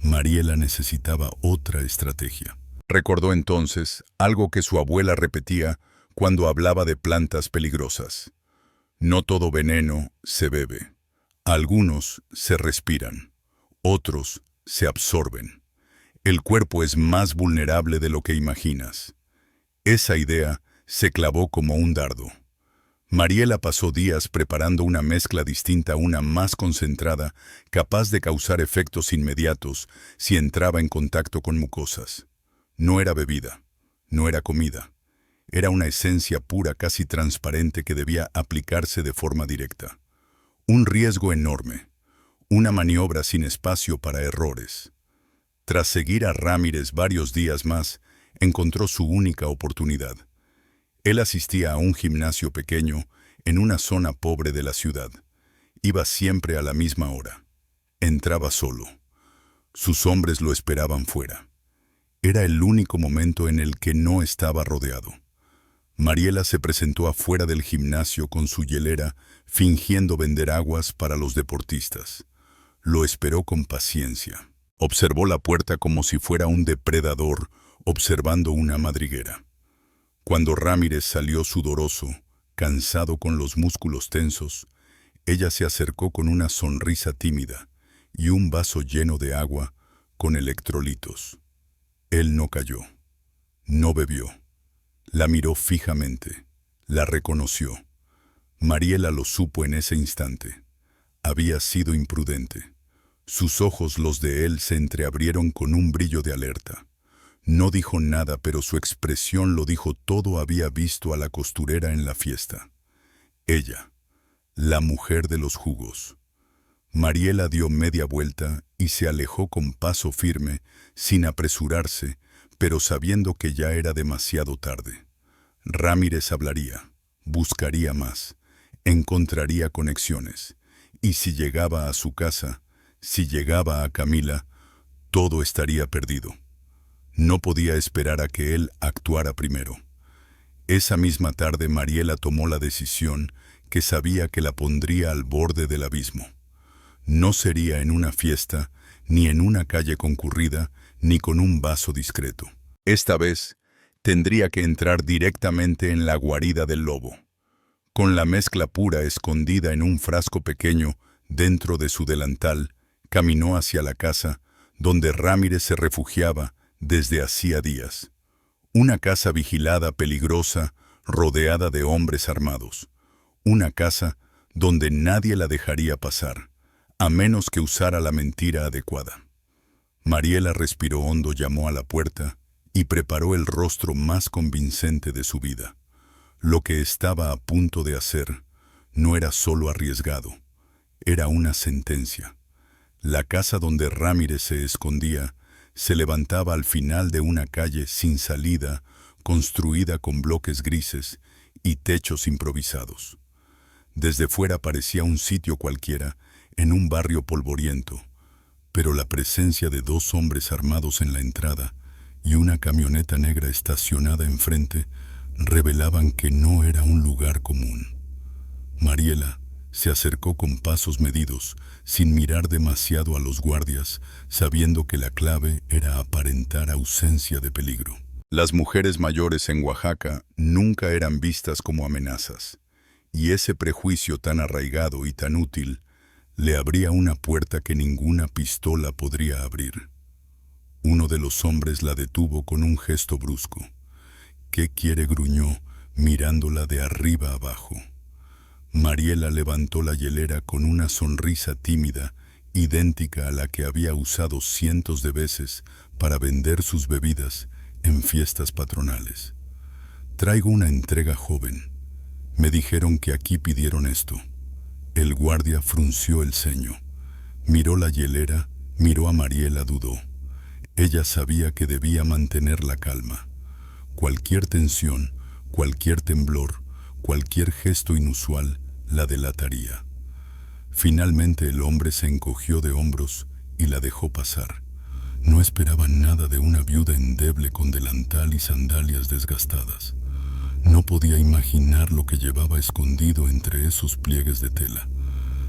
Mariela necesitaba otra estrategia. Recordó entonces algo que su abuela repetía cuando hablaba de plantas peligrosas. No todo veneno se bebe. Algunos se respiran, otros se absorben. El cuerpo es más vulnerable de lo que imaginas. Esa idea se clavó como un dardo. Mariela pasó días preparando una mezcla distinta, una más concentrada, capaz de causar efectos inmediatos si entraba en contacto con mucosas. No era bebida, no era comida. Era una esencia pura, casi transparente, que debía aplicarse de forma directa. Un riesgo enorme, una maniobra sin espacio para errores. Tras seguir a Ramírez varios días más, encontró su única oportunidad. Él asistía a un gimnasio pequeño en una zona pobre de la ciudad. Iba siempre a la misma hora. Entraba solo. Sus hombres lo esperaban fuera. Era el único momento en el que no estaba rodeado. Mariela se presentó afuera del gimnasio con su hielera, fingiendo vender aguas para los deportistas. Lo esperó con paciencia. Observó la puerta como si fuera un depredador observando una madriguera. Cuando Ramírez salió sudoroso, cansado, con los músculos tensos, ella se acercó con una sonrisa tímida y un vaso lleno de agua con electrolitos. Él no cayó, no bebió. La miró fijamente, la reconoció. Mariela lo supo en ese instante. Había sido imprudente. Sus ojos, los de él, se entreabrieron con un brillo de alerta. No dijo nada, pero su expresión lo dijo todo. Había visto a la costurera en la fiesta. Ella, la mujer de los jugos. Mariela dio media vuelta y se alejó con paso firme, sin apresurarse, pero sabiendo que ya era demasiado tarde. Ramírez hablaría, buscaría más, encontraría conexiones, y si llegaba a su casa, si llegaba a Camila, todo estaría perdido. No podía esperar a que él actuara primero. Esa misma tarde Mariela tomó la decisión que sabía que la pondría al borde del abismo. No sería en una fiesta, ni en una calle concurrida, ni con un vaso discreto. Esta vez tendría que entrar directamente en la guarida del lobo. Con la mezcla pura escondida en un frasco pequeño dentro de su delantal, caminó hacia la casa donde Ramírez se refugiaba desde hacía días. Una casa vigilada, peligrosa, rodeada de hombres armados. Una casa donde nadie la dejaría pasar, a menos que usara la mentira adecuada. Mariela respiró hondo, llamó a la puerta y preparó el rostro más convincente de su vida. Lo que estaba a punto de hacer no era solo arriesgado, era una sentencia. La casa donde Ramírez se escondía se levantaba al final de una calle sin salida, construida con bloques grises y techos improvisados. Desde fuera parecía un sitio cualquiera, en un barrio polvoriento, pero la presencia de 2 hombres armados en la entrada y una camioneta negra estacionada enfrente revelaban que no era un lugar común. Mariela se acercó con pasos medidos, sin mirar demasiado a los guardias, sabiendo que la clave era aparentar ausencia de peligro. Las mujeres mayores en Oaxaca nunca eran vistas como amenazas, y ese prejuicio tan arraigado y tan útil le abría una puerta que ninguna pistola podría abrir. Uno de los hombres la detuvo con un gesto brusco. «¿Qué quiere?», gruñó, mirándola de arriba abajo. Mariela levantó la hielera con una sonrisa tímida, idéntica a la que había usado cientos de veces para vender sus bebidas en fiestas patronales. «Traigo una entrega joven. Me dijeron que aquí pidieron esto». El guardia frunció el ceño. Miró la hielera, miró a Mariela, dudó. Ella sabía que debía mantener la calma. Cualquier tensión, cualquier temblor, cualquier gesto inusual la delataría. Finalmente el hombre se encogió de hombros y la dejó pasar. No esperaba nada de una viuda endeble con delantal y sandalias desgastadas. No podía imaginar lo que llevaba escondido entre esos pliegues de tela.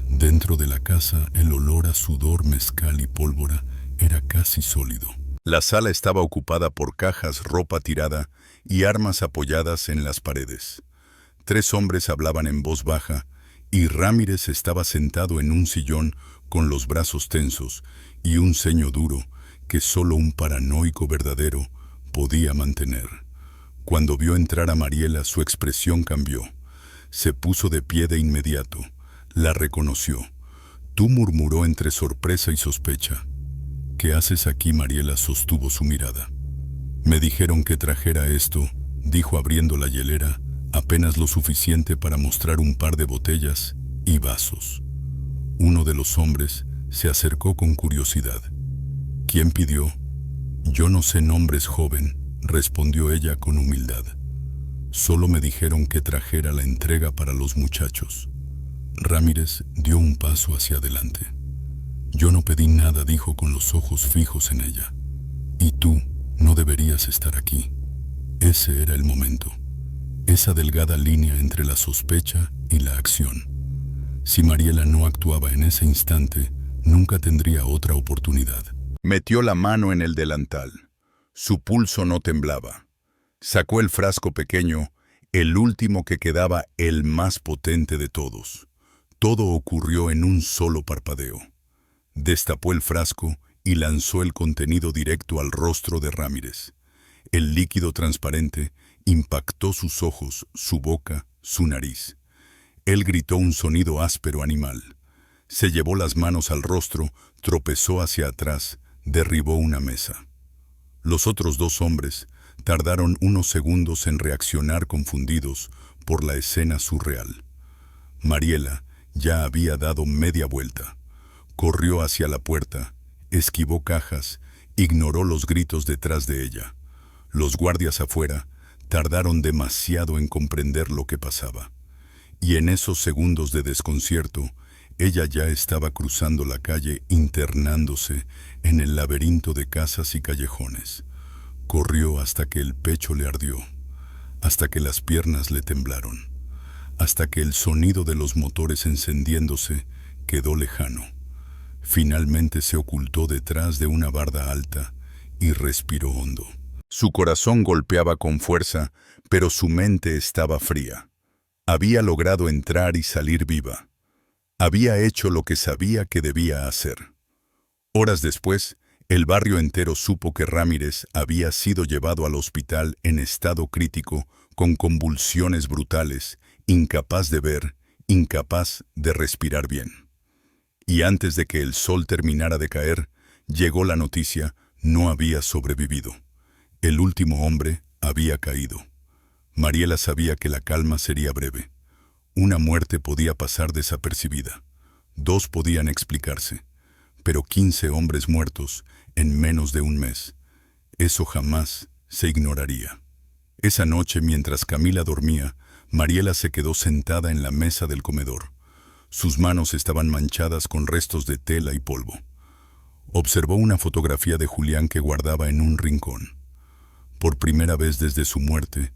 Dentro de la casa, el olor a sudor, mezcal y pólvora era casi sólido. La sala estaba ocupada por cajas, ropa tirada y armas apoyadas en las paredes. 3 hombres hablaban en voz baja y Ramírez estaba sentado en un sillón con los brazos tensos y un ceño duro que solo un paranoico verdadero podía mantener. Cuando vio entrar a Mariela, su expresión cambió. Se puso de pie de inmediato. La reconoció. «Tú», murmuró entre sorpresa y sospecha. «¿Qué haces aquí?», Mariela sostuvo su mirada. «Me dijeron que trajera esto», dijo abriendo la hielera, apenas lo suficiente para mostrar un par de botellas y vasos. Uno de los hombres se acercó con curiosidad. «¿Quién pidió?». «Yo no sé nombres, joven», respondió ella con humildad. «Solo me dijeron que trajera la entrega para los muchachos». Ramírez dio un paso hacia adelante. «Yo no pedí nada», dijo con los ojos fijos en ella. «Y tú no deberías estar aquí». Ese era el momento, esa delgada línea entre la sospecha y la acción. Si Mariela no actuaba en ese instante, nunca tendría otra oportunidad. Metió la mano en el delantal. Su pulso no temblaba. Sacó el frasco pequeño, el último que quedaba, el más potente de todos. Todo ocurrió en un solo parpadeo. Destapó el frasco y lanzó el contenido directo al rostro de Ramírez. El líquido transparente impactó sus ojos, su boca, su nariz. Él gritó un sonido áspero animal. Se llevó las manos al rostro, tropezó hacia atrás, derribó una mesa. Los otros 2 hombres tardaron unos segundos en reaccionar, confundidos por la escena surreal. Mariela ya había dado media vuelta. Corrió hacia la puerta, esquivó cajas, ignoró los gritos detrás de ella. Los guardias afuera tardaron demasiado en comprender lo que pasaba. Y en esos segundos de desconcierto, ella ya estaba cruzando la calle, internándose en el laberinto de casas y callejones. Corrió hasta que el pecho le ardió, hasta que las piernas le temblaron, hasta que el sonido de los motores encendiéndose quedó lejano. Finalmente se ocultó detrás de una barda alta y respiró hondo. Su corazón golpeaba con fuerza, pero su mente estaba fría. Había logrado entrar y salir viva. Había hecho lo que sabía que debía hacer. Horas después, el barrio entero supo que Ramírez había sido llevado al hospital en estado crítico, con convulsiones brutales, incapaz de ver, incapaz de respirar bien. Y antes de que el sol terminara de caer, llegó la noticia: no había sobrevivido. El último hombre había caído. Mariela sabía que la calma sería breve. Una muerte podía pasar desapercibida. 2 podían explicarse. Pero 15 hombres muertos en menos de un mes. Eso jamás se ignoraría. Esa noche, mientras Camila dormía, Mariela se quedó sentada en la mesa del comedor. Sus manos estaban manchadas con restos de tela y polvo. Observó una fotografía de Julián que guardaba en un rincón. Por primera vez desde su muerte,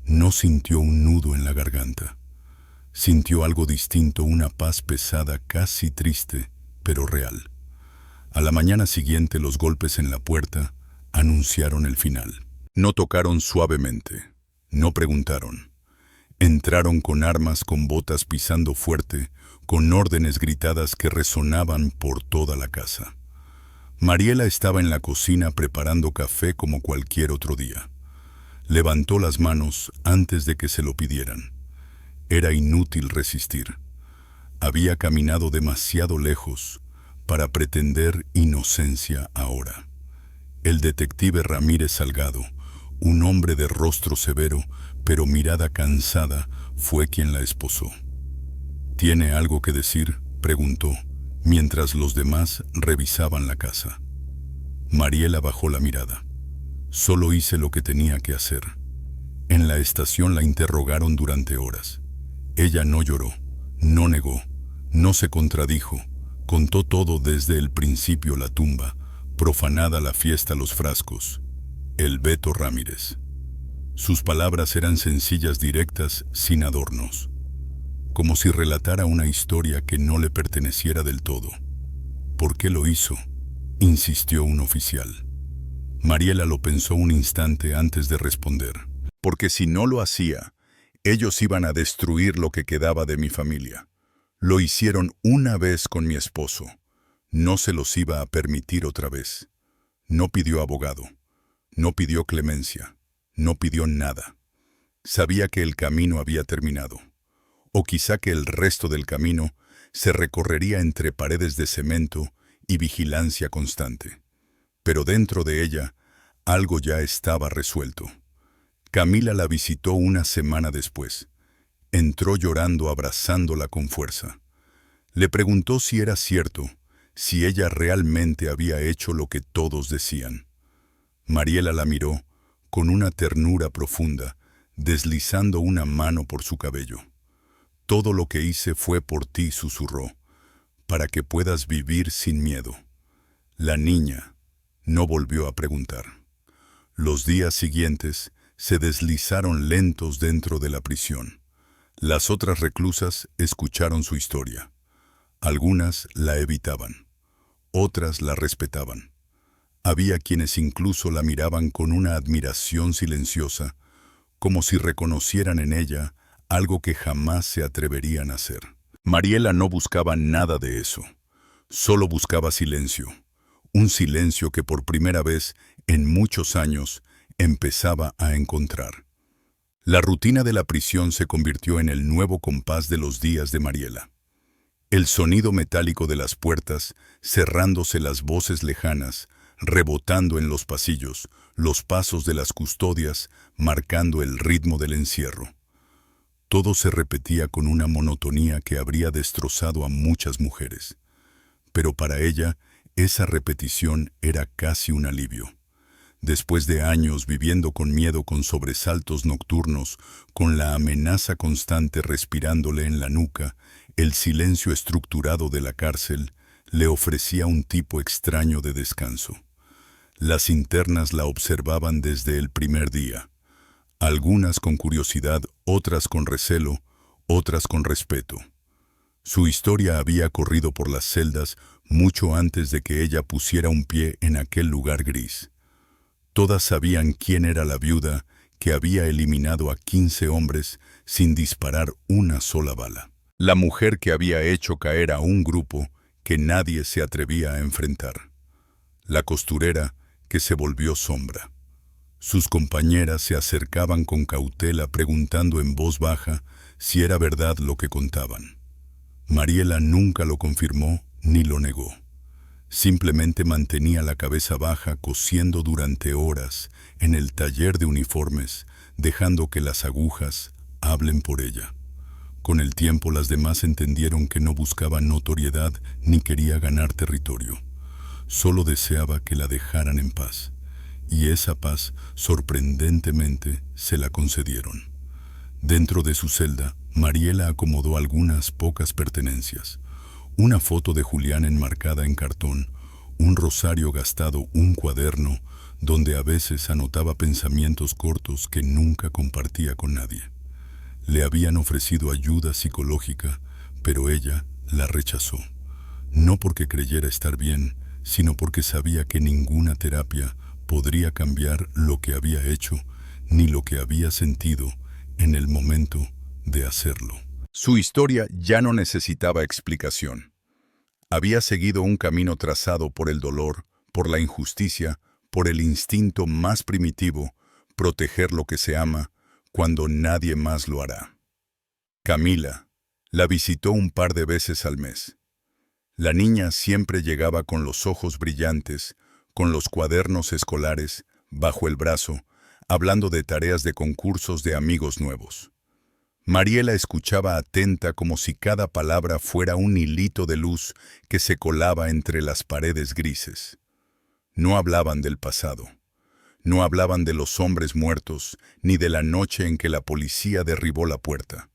no sintió un nudo en la garganta. Sintió algo distinto, una paz pesada, casi triste, pero real. A la mañana siguiente, los golpes en la puerta anunciaron el final. No tocaron suavemente, no preguntaron. Entraron con armas, con botas pisando fuerte, con órdenes gritadas que resonaban por toda la casa. Mariela estaba en la cocina preparando café como cualquier otro día. Levantó las manos antes de que se lo pidieran. Era inútil resistir. Había caminado demasiado lejos para pretender inocencia ahora. El detective Ramírez Salgado, un hombre de rostro severo, pero mirada cansada, fue quien la esposó. ¿Tiene algo que decir?, preguntó, mientras los demás revisaban la casa. Mariela bajó la mirada. Solo hice lo que tenía que hacer. En la estación la interrogaron durante horas. Ella no lloró, no negó, no se contradijo. Contó todo desde el principio: la tumba, profanada la fiesta, los frascos. El Beto Ramírez. Sus palabras eran sencillas, directas, sin adornos. Como si relatara una historia que no le perteneciera del todo. ¿Por qué lo hizo?, insistió un oficial. Mariela lo pensó un instante antes de responder. Porque si no lo hacía, ellos iban a destruir lo que quedaba de mi familia. Lo hicieron una vez con mi esposo. No se los iba a permitir otra vez. No pidió abogado. No pidió clemencia. No pidió nada. Sabía que el camino había terminado. O quizá que el resto del camino se recorrería entre paredes de cemento y vigilancia constante. Pero dentro de ella, algo ya estaba resuelto. Camila la visitó una semana después. Entró llorando, abrazándola con fuerza. Le preguntó si era cierto, si ella realmente había hecho lo que todos decían. Mariela la miró con una ternura profunda, deslizando una mano por su cabello. Todo lo que hice fue por ti, susurró, para que puedas vivir sin miedo. La niña no volvió a preguntar. Los días siguientes se deslizaron lentos dentro de la prisión. Las otras reclusas escucharon su historia. Algunas la evitaban, otras la respetaban. Había quienes incluso la miraban con una admiración silenciosa, como si reconocieran en ella algo que jamás se atreverían a hacer. Mariela no buscaba nada de eso, solo buscaba silencio, un silencio que por primera vez en muchos años empezaba a encontrar. La rutina de la prisión se convirtió en el nuevo compás de los días de Mariela. El sonido metálico de las puertas, cerrándose, las voces lejanas, rebotando en los pasillos, los pasos de las custodias, marcando el ritmo del encierro. Todo se repetía con una monotonía que habría destrozado a muchas mujeres. Pero para ella, esa repetición era casi un alivio. Después de años viviendo con miedo, con sobresaltos nocturnos, con la amenaza constante respirándole en la nuca, el silencio estructurado de la cárcel le ofrecía un tipo extraño de descanso. Las internas la observaban desde el primer día. Algunas con curiosidad, otras con recelo, otras con respeto. Su historia había corrido por las celdas mucho antes de que ella pusiera un pie en aquel lugar gris. Todas sabían quién era la viuda que había eliminado a 15 hombres sin disparar una sola bala. La mujer que había hecho caer a un grupo que nadie se atrevía a enfrentar. La costurera que se volvió sombra. Sus compañeras se acercaban con cautela preguntando en voz baja si era verdad lo que contaban. Mariela nunca lo confirmó ni lo negó. Simplemente mantenía la cabeza baja, cosiendo durante horas en el taller de uniformes, dejando que las agujas hablen por ella. Con el tiempo las demás entendieron que no buscaba notoriedad ni quería ganar territorio. Solo deseaba que la dejaran en paz. Y esa paz, sorprendentemente, se la concedieron. Dentro de su celda, Mariela acomodó algunas pocas pertenencias. Una foto de Julián enmarcada en cartón, un rosario gastado, un cuaderno, donde a veces anotaba pensamientos cortos que nunca compartía con nadie. Le habían ofrecido ayuda psicológica, pero ella la rechazó. No porque creyera estar bien, sino porque sabía que ninguna terapia podría cambiar lo que había hecho ni lo que había sentido en el momento de hacerlo. Su historia ya no necesitaba explicación. Había seguido un camino trazado por el dolor, por la injusticia, por el instinto más primitivo, proteger lo que se ama cuando nadie más lo hará. Camila la visitó un par de veces al mes. La niña siempre llegaba con los ojos brillantes, con los cuadernos escolares bajo el brazo, hablando de tareas de concursos de amigos nuevos. Mariela escuchaba atenta como si cada palabra fuera un hilito de luz que se colaba entre las paredes grises. No hablaban del pasado. No hablaban de los hombres muertos, ni de la noche en que la policía derribó la puerta.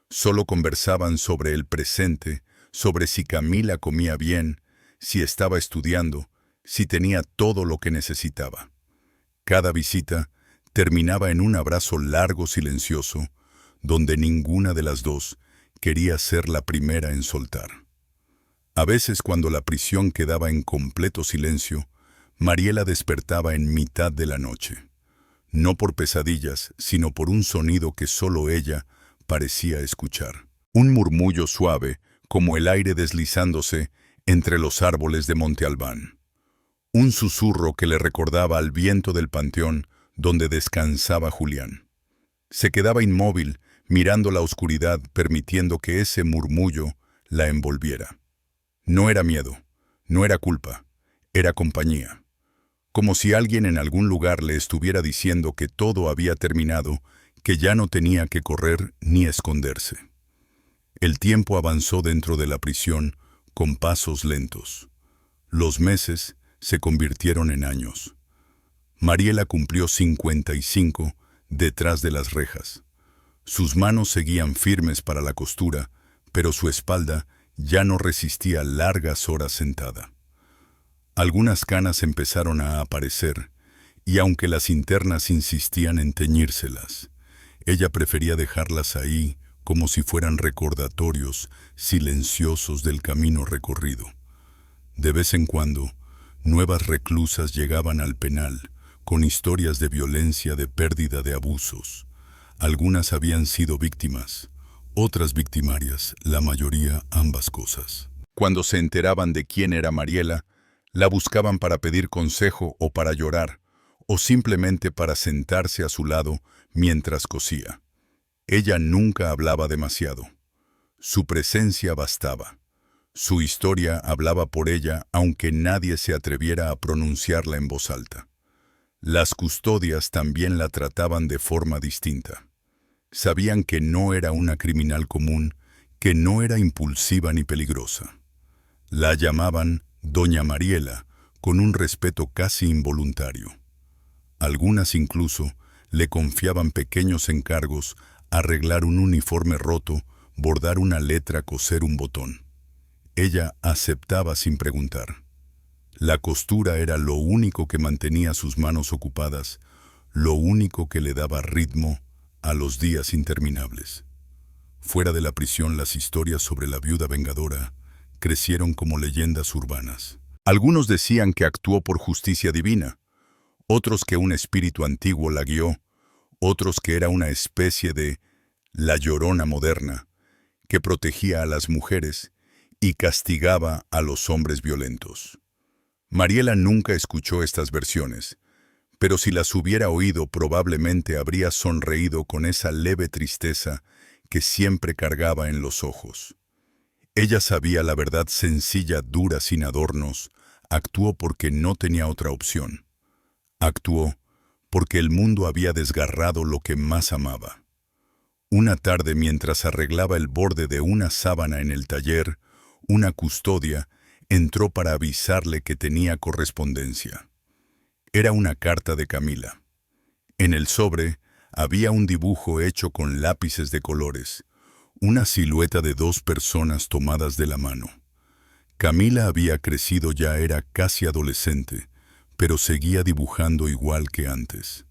Solo conversaban sobre el presente, sobre si Camila comía bien, si estaba estudiando, si tenía todo lo que necesitaba. Cada visita terminaba en un abrazo largo silencioso, donde ninguna de las dos quería ser la primera en soltar. A veces, cuando la prisión quedaba en completo silencio, Mariela despertaba en mitad de la noche. No por pesadillas, sino por un sonido que solo ella parecía escuchar. Un murmullo suave, como el aire deslizándose entre los árboles de Monte Albán. Un susurro que le recordaba al viento del panteón donde descansaba Julián. Se quedaba inmóvil, mirando la oscuridad, permitiendo que ese murmullo la envolviera. No era miedo, no era culpa, era compañía. Como si alguien en algún lugar le estuviera diciendo que todo había terminado, que ya no tenía que correr ni esconderse. El tiempo avanzó dentro de la prisión con pasos lentos. Los meses se convirtieron en años. Mariela cumplió 55 detrás de las rejas. Sus manos seguían firmes para la costura, pero su espalda ya no resistía largas horas sentada. Algunas canas empezaron a aparecer, y aunque las internas insistían en teñírselas, ella prefería dejarlas ahí como si fueran recordatorios silenciosos del camino recorrido. De vez en cuando, nuevas reclusas llegaban al penal, con historias de violencia, de pérdida, de abusos. Algunas habían sido víctimas, otras victimarias, la mayoría ambas cosas. Cuando se enteraban de quién era Mariela, la buscaban para pedir consejo o para llorar, o simplemente para sentarse a su lado mientras cosía. Ella nunca hablaba demasiado. Su presencia bastaba. Su historia hablaba por ella, aunque nadie se atreviera a pronunciarla en voz alta. Las custodias también la trataban de forma distinta. Sabían que no era una criminal común, que no era impulsiva ni peligrosa. La llamaban Doña Mariela, con un respeto casi involuntario. Algunas incluso le confiaban pequeños encargos: arreglar un uniforme roto, bordar una letra, coser un botón. Ella aceptaba sin preguntar. La costura era lo único que mantenía sus manos ocupadas, lo único que le daba ritmo a los días interminables. Fuera de la prisión, las historias sobre la viuda vengadora crecieron como leyendas urbanas. Algunos decían que actuó por justicia divina, otros que un espíritu antiguo la guió, otros que era una especie de la Llorona moderna, que protegía a las mujeres y castigaba a los hombres violentos. Mariela nunca escuchó estas versiones, pero si las hubiera oído probablemente habría sonreído con esa leve tristeza que siempre cargaba en los ojos. Ella sabía la verdad sencilla, dura, sin adornos. Actuó porque no tenía otra opción. Actuó porque el mundo había desgarrado lo que más amaba. Una tarde, mientras arreglaba el borde de una sábana en el taller, una custodia entró para avisarle que tenía correspondencia. Era una carta de Camila. En el sobre había un dibujo hecho con lápices de colores, una silueta de dos personas tomadas de la mano. Camila había crecido, ya era casi adolescente, pero seguía dibujando igual que antes.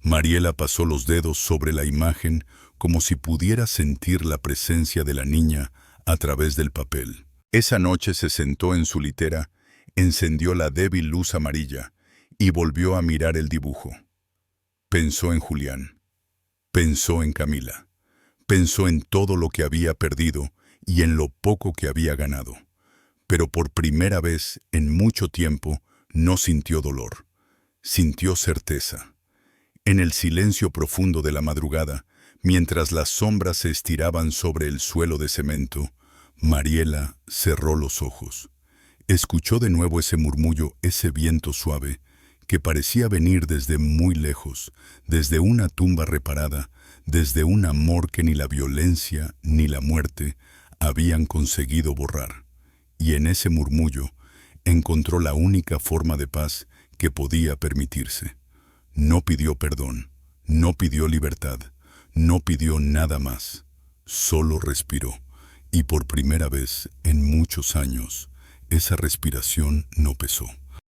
Mariela pasó los dedos sobre la imagen como si pudiera sentir la presencia de la niña a través del papel. Esa noche se sentó en su litera, encendió la débil luz amarilla y volvió a mirar el dibujo. Pensó en Julián, pensó en Camila, pensó en todo lo que había perdido y en lo poco que había ganado. Pero por primera vez en mucho tiempo no sintió dolor, sintió certeza. En el silencio profundo de la madrugada, mientras las sombras se estiraban sobre el suelo de cemento, Mariela cerró los ojos. Escuchó de nuevo ese murmullo, ese viento suave, que parecía venir desde muy lejos, desde una tumba reparada, desde un amor que ni la violencia ni la muerte habían conseguido borrar. Y en ese murmullo encontró la única forma de paz que podía permitirse. No pidió perdón, no pidió libertad, no pidió nada más. Solo respiró, y por primera vez en muchos años, esa respiración no pesó.